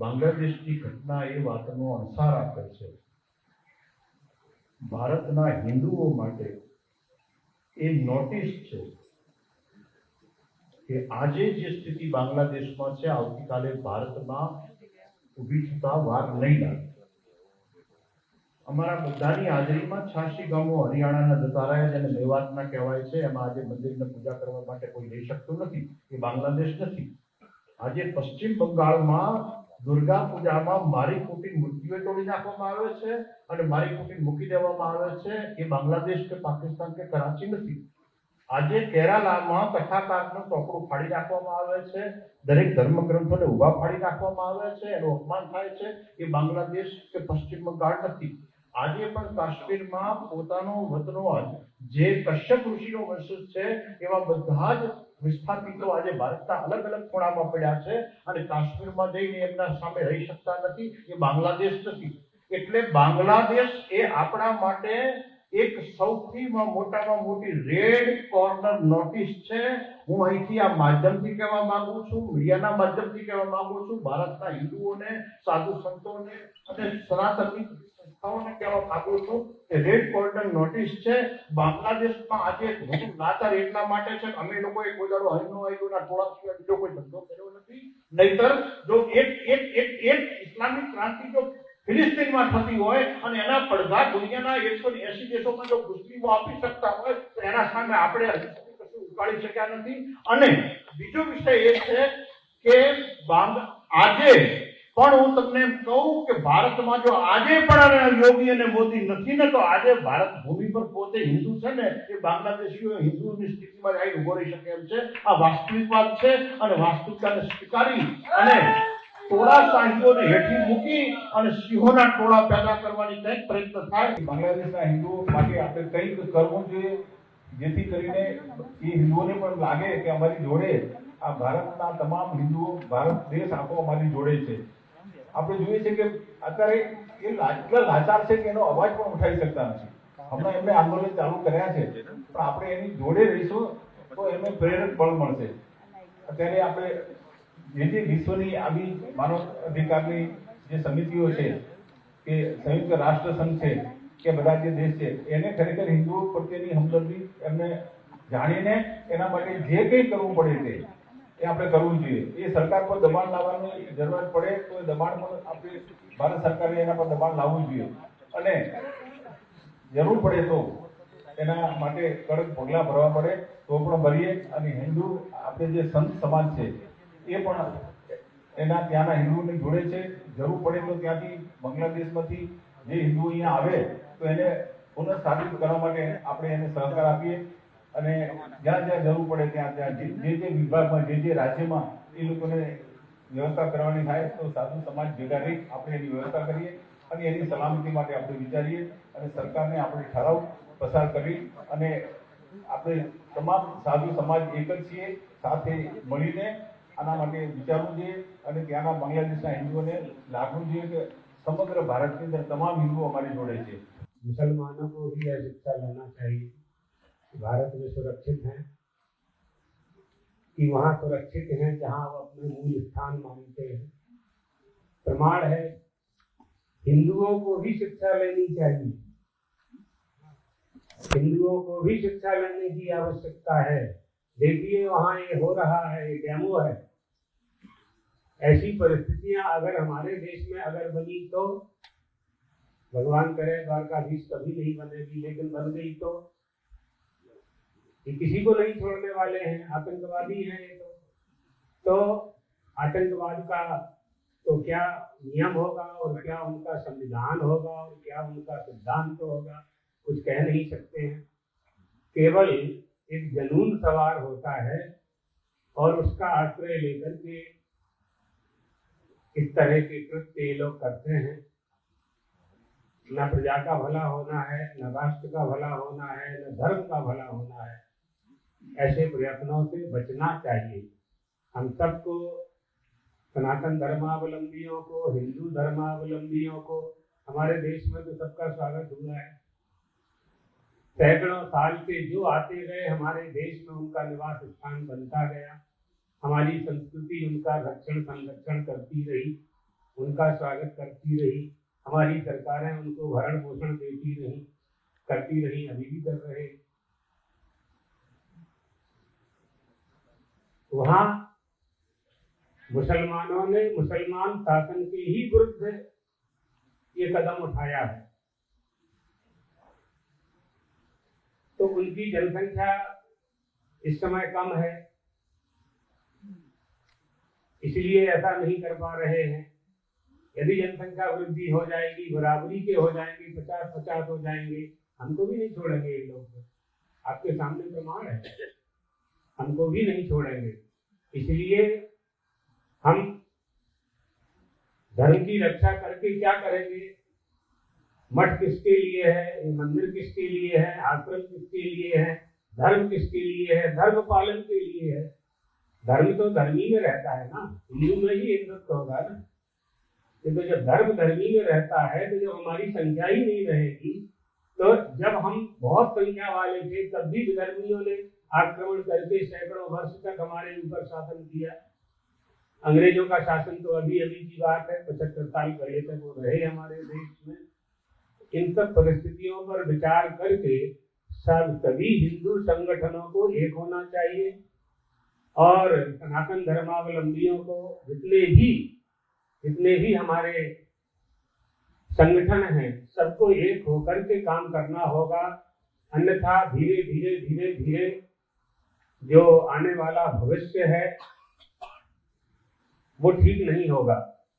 બાંગ્લાદેશની ઘટના એ વાતનો અણસાર આપે છે ભારતના હિન્દુઓ માટે એ નોટિસ છે કે આજે જે સ્થિતિ બાંગ્લાદેશમાં છે આવતીકાલે ભારતમાં ઊભી થતા વાર નહીં લાગે। અમારા બધાની હાજરીમાં 86 ગામો હરિયાણાના જતા રહ્યા જેને મેવાતના કહેવાય છે એમાં આજે મંદિરને પૂજા કરવા માટે કોઈ જઈ શકતું નથી। એ બાંગ્લાદેશ નથી। આજે પશ્ચિમ બંગાળમાં દુર્ગા પૂજામાં મારી કુટી મૂર્તિઓ તોડી નાખવામાં આવે છે અને મારી કુટી મૂકી દેવામાં આવે છે। એ બાંગ્લાદેશ કે પાકિસ્તાન કે કરાચી નથી। આજે કેરાલામાં કથાકારનું ચોપડું ફાડી નાખવામાં આવે છે, દરેક ધર્મગ્રંથોને ઊભા ફાડી નાખવામાં આવે છે, એનું અપમાન થાય છે। એ બાંગ્લાદેશ કે પશ્ચિમ બંગાળ નથી। આજે પણ કાશ્મીરમાં પોતાનો વતનો જે કશ્યપ ઋષિનો વંશજ છે એવા બધા જ વિસ્થાપિતો આજે ભારતના અલગ અલગ ખૂણામાં પડ્યા છે અને કાશ્મીરમાં જઈને એમના સામે રહી શકતા નથી। એ બાંગ્લાદેશ નથી। એટલે બાંગ્લાદેશ એ આપણા માટે એક સૌથી મોટામાં મોટી રેડ કોર્નર નોટિસ છે। હું અહીંથી આ માધ્યમથી કહેવા માંગુ છું, મીડિયાના માધ્યમથી કહેવા માંગુ છું, ભારતના હિન્દુઓને, સાધુ સંતોને અને સનાતની સંસ્થાઓને કહેવા માંગુ છું કે રેડ કોર્નર નોટિસ છે। બાંગ્લાદેશમાં આજે મોટું લાચાર એટલા માટે છે અમે લોકોએ કોઈ દાડો હૈનો હૈનોના ટોળા સિવાય બીજો કોઈ ધંધો કર્યો નથી। નહીતર જો એક ઇસ્લામિક ક્રાંતિ જો ફિલિસ્તીનમાં થતી હોય અને એના પડઘા દુનિયાના 180 દેશોમાં જો મુસ્લિમો આપી શકતા હોય તો એના સામે આપણે કશું ઉકાળી શક્યા નથી। અને બીજો વિષય એ છે કે આજે પણ હું તમને કહું કે ભારતમાં જો આજે પણ યોગી અને મોદી નથી ને તો આજે ભારત ભૂમિ પર પોતે હિન્દુ છે ને એ બાંગ્લાદેશીઓ હિન્દુની સ્થિતિમાં આવી ઉભો રહી શકે એમ છે। આ વાસ્તવિક વાત છે અને વાસ્તવિકતાને સ્વીકારી અને ટોળાશાહીઓને હેઠી મૂકી અને સિંહોના ટોળા પેદા કરવાની કંઈક પ્રયત્ન થાય। બાંગ્લાદેશના હિન્દુઓ માટે આપણે કંઈક કરવું જોઈએ જેથી કરીને એ હિન્દુઓને પણ લાગે કે અમારી જોડે આ ભારતના તમામ હિન્દુઓ, ભારત દેશ આખો અમારી જોડે છે। આપણે જોઈએ છે કે અત્યારે એ એટલા લાચાર છે કે એનો અવાજ પણ ઉઠાવી શકતા નથી। હમણાં એમને આંદોલન ચાલુ કર્યા છે પણ આપણે એની જોડે રહીશું તો એમને પ્રેરક બળ મળશે। અત્યારે આપણે જે વિશ્વની આવી માનવ અધિકારની જે સમિતિઓ છે કે સંયુક્ત રાષ્ટ્ર સંઘ છે કે બધા જે દેશ છે એને ખરેખર હિન્દુઓ પ્રત્યેની હમદર્દી એમને જાણીને એના માટે જે કંઈ કરવું પડે છે એ આપણે કરવું જોઈએ। એ સરકાર પર દબાણ લાવવાની જરૂરત પડે તો એ દબાણ પણ આપણે ભારત સરકારે એના પર દબાણ લાવવું જોઈએ અને જરૂર પડે તો એના માટે કડક પગલાં ભરવા પડે તો પણ ભરીએ। અને હિન્દુ આપણે જે સંત સમાજ છે એ પણ એના ત્યાંના હિન્દુઓને જોડે છે। જરૂર પડે તો ત્યાંથી બાંગ્લાદેશમાંથી જે હિન્દુઓ અહીંયા આવે તો એને પુનઃસ્થાપિત કરવા માટે આપણે એને સહકાર આપીએ અને જ્યાં જ્યાં જરૂર પડે ત્યાં જે વિભાગમાં જે રાજ્યમાં એ લોકોને વ્યવસ્થા કરવાની થાય તો સાધુ સમાજ ભેગા રહી આપણે એની વ્યવસ્થા કરીએ અને એની સલામતી માટે આપણે વિચારીએ અને સરકારને આપણે ઠરાવ પસાર કરી અને આપણે તમામ સાધુ સમાજ એક જ છીએ, સાથે મળીને આના માટે વિચારવું જોઈએ અને ત્યાંના બાંગ્લાદેશના હિન્દુઓને લાગવું જોઈએ કે સમગ્ર ભારतની અંદર તમાम हिंदू हमारी जोड़े थे। मुसलमानों को भी यह शिक्षा लेना चाहिए कि भारत में सुरक्षित हैं, कि वहाँ सुरक्षित हैं जहाँ वो अपने मूल स्थान मानते हैं। प्रमाण है हिंदुओं को भी शिक्षा लेनी चाहिए, हिंदुओं को भी शिक्षा लेने की आवश्यकता है। देखिए वहाँ ये हो रहा है, ये डेमो है। ऐसी परिस्थितियां अगर हमारे देश में अगर बनी तो भगवान करे द्वारकाधीश कभी नहीं बनेगी, लेकिन बन गई तो ये किसी को नहीं छोड़ने वाले हैं, आतंकवादी हैं ये तो आतंकवाद का तो क्या नियम होगा और क्या उनका संविधान होगा और क्या उनका सिद्धांत होगा कुछ कह नहीं सकते हैं। केवल एक जुनून सवार होता है और उसका आश्रय लेकर के इस तरह के कृत्य ये लोग करते हैं। न प्रजा का भला होना है, न राष्ट्र का भला होना है, न धर्म का भला होना है। ऐसे प्रयत्नों से बचना चाहिए। हम सबको, सनातन धर्मावलंबियों को, हिंदू धर्मावलंबियों को हमारे देश में तो सबका स्वागत हुआ है। सैकड़ों साल से जो आते गए हमारे देश में उनका निवास स्थान बनता गया। हमारी संस्कृति उनका रक्षण संरक्षण करती रही, उनका स्वागत करती रही, हमारी सरकारें उनको भरण पोषण देती रही, करती रही, अभी भी कर रहे। वहां मुसलमानों ने मुसलमान शासन के ही विरुद्ध ये कदम उठाया है। तो उनकी जनसंख्या इस समय कम है, इसलिए ऐसा नहीं कर पा रहे हैं। यदि जनसंख्या वृद्धि हो जाएगी, बराबरी के हो जाएंगे, 50-50 हो जाएंगे, हमको भी नहीं छोड़ेंगे ये लोग। आपके सामने प्रमाण है, हमको भी नहीं छोड़ेंगे। इसलिए हम धर्म की रक्षा करके क्या करेंगे? मठ किसके लिए है, मंदिर किसके लिए है, आश्रम किसके लिए है, धर्म किसके लिए है? धर्म पालन के लिए है। धर्म तो धर्मी में रहता है ना, हिंदू में ही हिंदुत्व होगा ना। तो जब धर्म धर्मी में रहता है, तो जब हमारी संख्या ही नहीं रहेगी, तो जब हम बहुत संख्या वाले थे तब भी विधर्मियों ने आक्रमण करके सैकड़ों वर्ष तक हमारे ऊपर शासन किया। अंग्रेजों का शासन तो अभी अभी की बात है, 75 साल पहले तक वो रहे हमारे देश में। इन सब परिस्थितियों पर विचार करके सभी हिंदू संगठनों को एक होना चाहिए और सनातन धर्मावलंबियों को जितने भी हमारे संगठन हैं सबको एक होकर के काम करना होगा। अन्यथा धीरे धीरे जो आने वाला भविष्य है वो ठीक नहीं होगा।